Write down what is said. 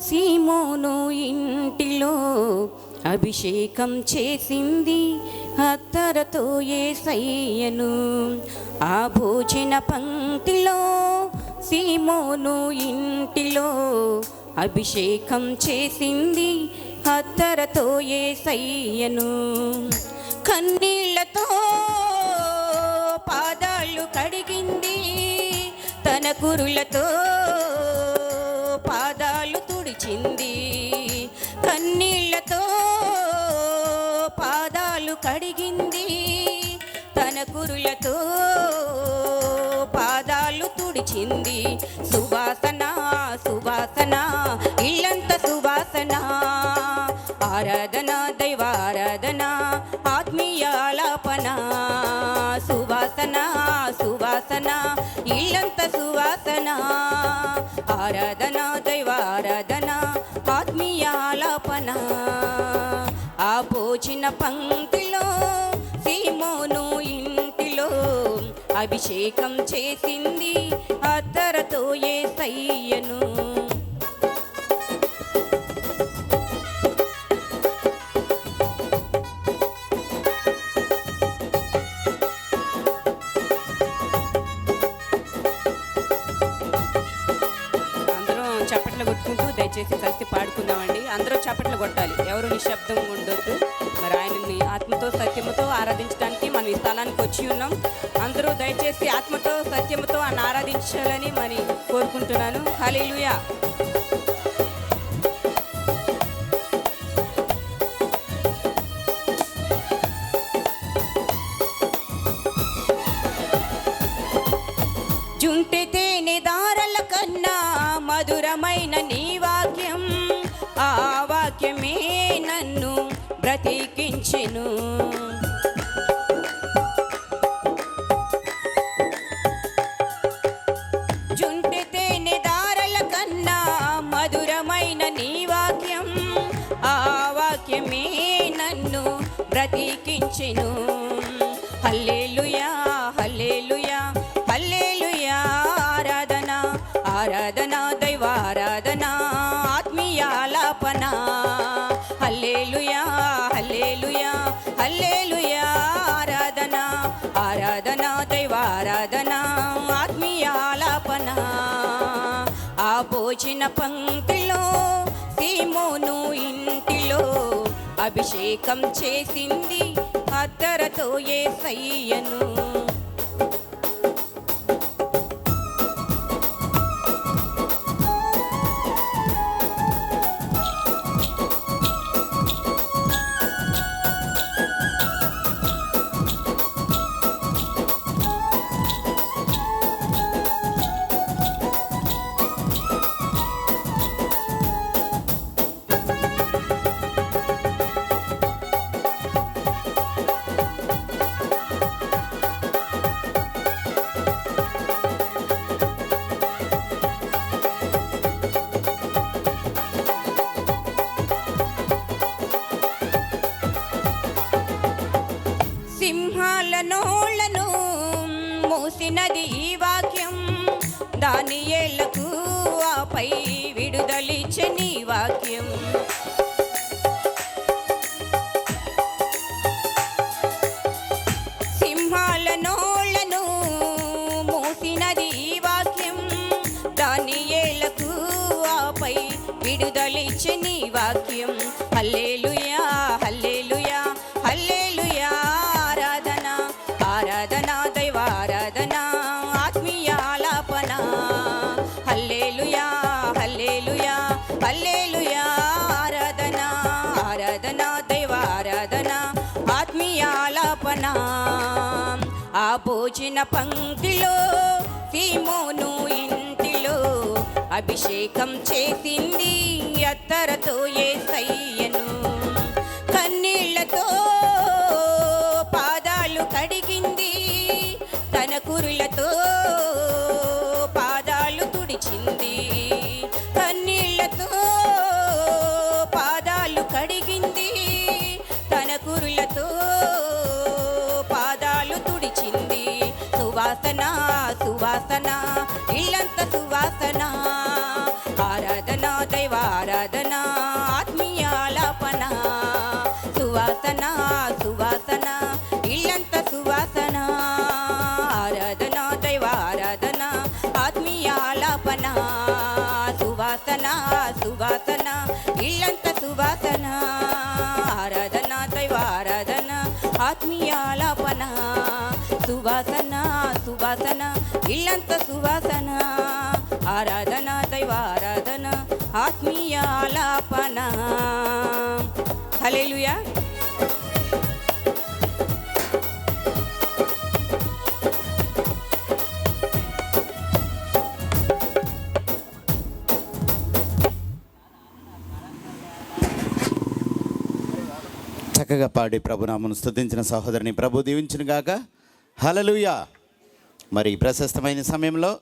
సీమోను ఇంటిలో అభిషేకం చేసింది అత్తరతో యేసయ్యను. ఆ భోజన పంక్తిలో సీమోను ఇంటిలో అభిషేకం చేసింది అత్తరతో యేసయ్యను. కన్నీళ్లతో పాదాలు కడిగింది, తన కురులతో పాదాలు తుడిచింది. కన్నీళ్లతో పాదాలు కడిగింది, తన కురులతో పాదాలు తుడిచింది. సువాసన సువాసన ఇల్లంత సువాసన, ఆరాధన దైవారాధన ఆత్మీయాలాపన. సువాసన సువాసన ఇల్లంత సువాసన, ఆరాధన దైవారాధన ఆత్మీయాలాపన. ఆ భోజన పంక్తిలో సీమోను ఇంటిలో అభిషేకం చేసింది అత్తరతో యేసయ్యను. చప్పట్లు కొట్టుకుంటూ దయచేసి కలిసి పాడుకుందామండి. అందరూ చప్పట్లు కొట్టాలి, ఎవరు నిశ్శబ్దం ఉండొద్దు. మరి ఆయనని ఆత్మతో సత్యముతో ఆరాధించడానికి మనం ఈ స్థలానికి వచ్చి ఉన్నాం. అందరూ దయచేసి ఆత్మతో సత్యముతో ఆయన ఆరాధించాలని మరి కోరుకుంటున్నాను. హల్లెలూయా. జుంటె తేనె దారల కన్నా మధురమైన నీ వాక్యం, ఆ వాక్యమే నన్ను బ్రతికించెను. జుంటె తేనె దారల కన్నా మధురమైన నీ వాక్యం, ఆ వాక్యమే నన్ను బ్రతికించెను. హల్లెలూయా హల్లెలూయా హల్లెలూయా, ఆరాధన ఆరాధన దైవారాధన ఆత్మీయాలాపన. హల్లెలూయా హల్లెలూయా హల్లెలూయా, ఆరాధన ఆరాధన దైవారాధన ఆత్మీయాలాపన. ఆ భోజన పంక్తిలో సీమోను ఇంటిలో అభిషేకం చేసింది అత్తరతో యేసయ్యను. సింహాల నోళ్లను మూసినది ఈ వాక్యం, దానియేలుకు ఆపై విడుదలిచ్చే నీ వాక్యం. సింహాల నోళ్లను మూసినది ఈ వాక్యం, దానియేలుకు ఆపై విడుదలిచ్చే నీ వాక్యం. హల్లెలూయా హల్లెలూయా హల్లెలూయా, ఆరాధన ఆరాధన దైవారాధన ఆత్మీయాలాపన. హల్లెలూయా హల్లెలూయా హల్లెలూయా, ఆరాధన ఆరాధన దైవారాధన ఆత్మీయాలాపన. ఆ భోజన పంక్తిలో సీమోను ఇంటిలో అభిషేకం చేసింది అత్తరతో యేసయ్యను. కన్నీళ్లతో పాదాలు కడిగింది, తన కురులతో పాదాలు తుడిచింది. కన్నీళ్లతో పాదాలు కడిగింది, తన కురులతో పాదాలు తుడిచింది. సువాసన సువాసన ఇల్లంత సువాసన, ఆరాధన దైవారాధన ఆత్మీయాలాపన సువాసన సువాసన ఇల్లంత సువాసన ఆరాధన దైవారాధన ఆత్మీయాలాపన సువాసన సువాసన ఇల్లంత సువాసన ఆరాధన దైవారాధన ఆత్మీయాలాపన సువాసన సువాసన ఇల్లంత సువాసన ఆరాధన దైవారాధన ఆత్మీయాలాపన. హల్లెలూయా. చక్కగా పాడి ప్రభునామను స్తుతించిన సహోదరిని ప్రభు దీవించును గాక. హల్లెలూయా. మరి ప్రశస్తమైన సమయంలో